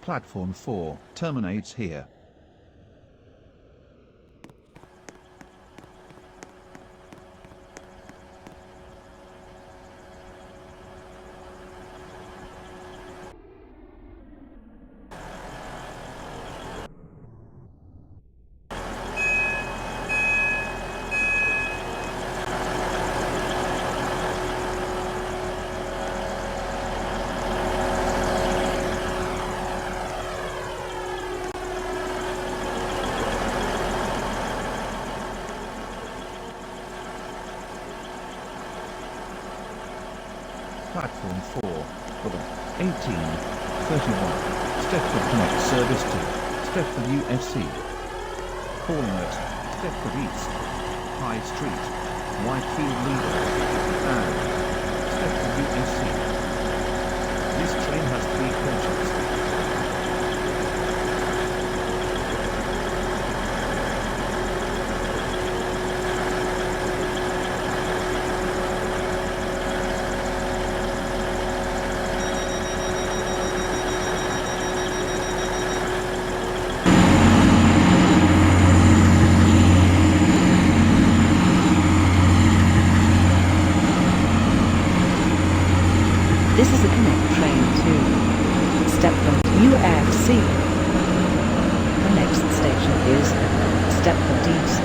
Platform 4 terminates here. Platform 4, for the 18:31 Stepford Connect service to Stepford UFC. Calling at Stepford East, High Street, Whitefield Leader, and Stepford UFC. This train has 3 coaches. This is a Connect train to Stepford UFC. The next station is Stepford East.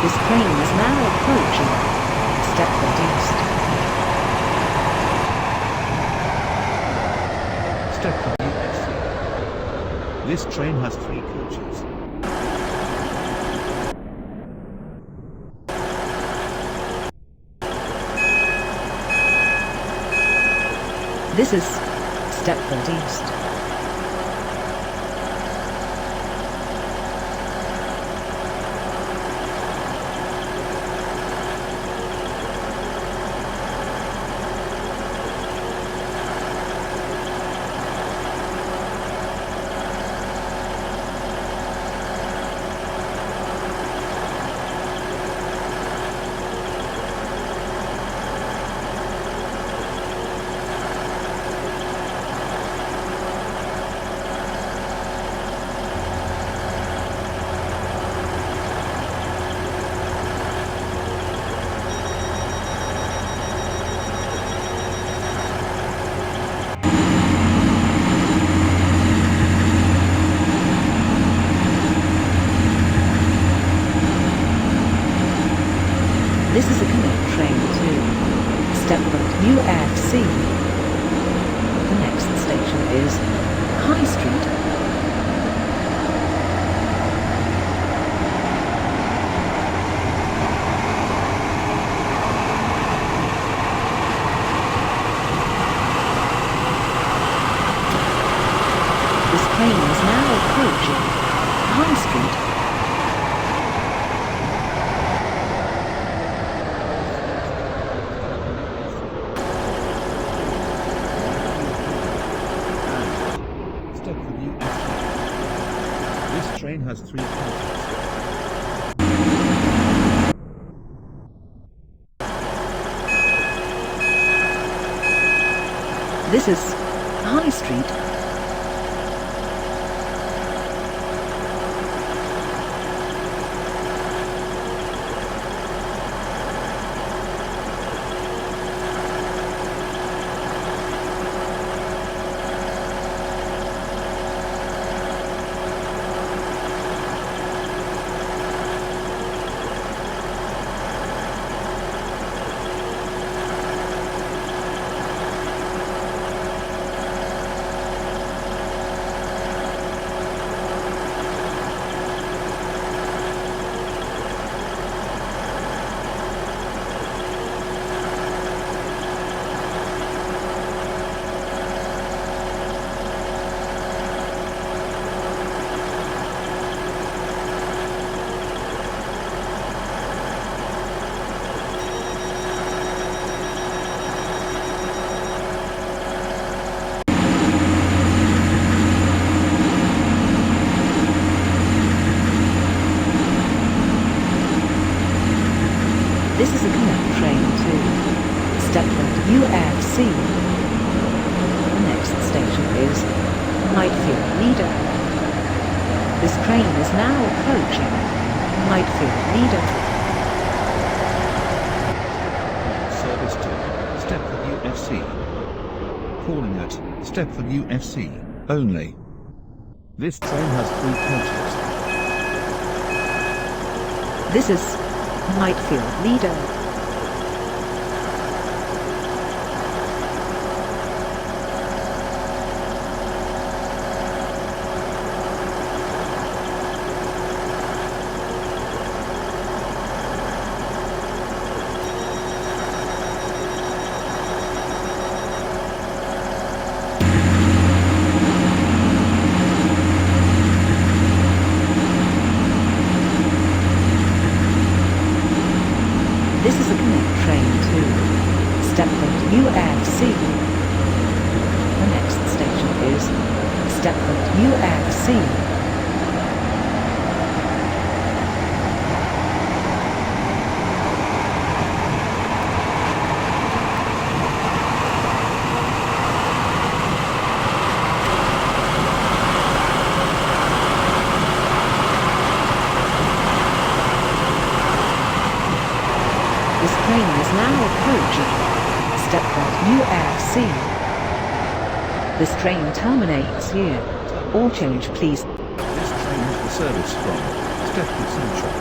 This train is now approaching Stepford East. Stepford UFC. This train has 3 coaches. This is Stepford East. This is a Connect train to Stepford UFC. The next station is High Street. This train is now approaching High Street. This train has 3 coaches. This is High Street. This is a Connect train to Stepford UFC. The next station is Whitefield Leader. This train is now approaching Whitefield Leader. Service to Stepford UFC. Calling at Stepford UFC only. This train has 3 coaches. This is Whitefield Leader. This is a Connect train to Stepford UFC. The next station is Stepford UFC. This train is now approaching Stepford UFC. This train terminates here. All change, please. This train is the service from Stepford Central.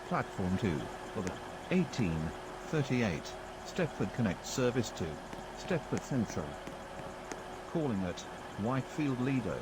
Platform 2 for the 1838 Stepford Connect service to Stepford Central. Calling at Whitefield Lido.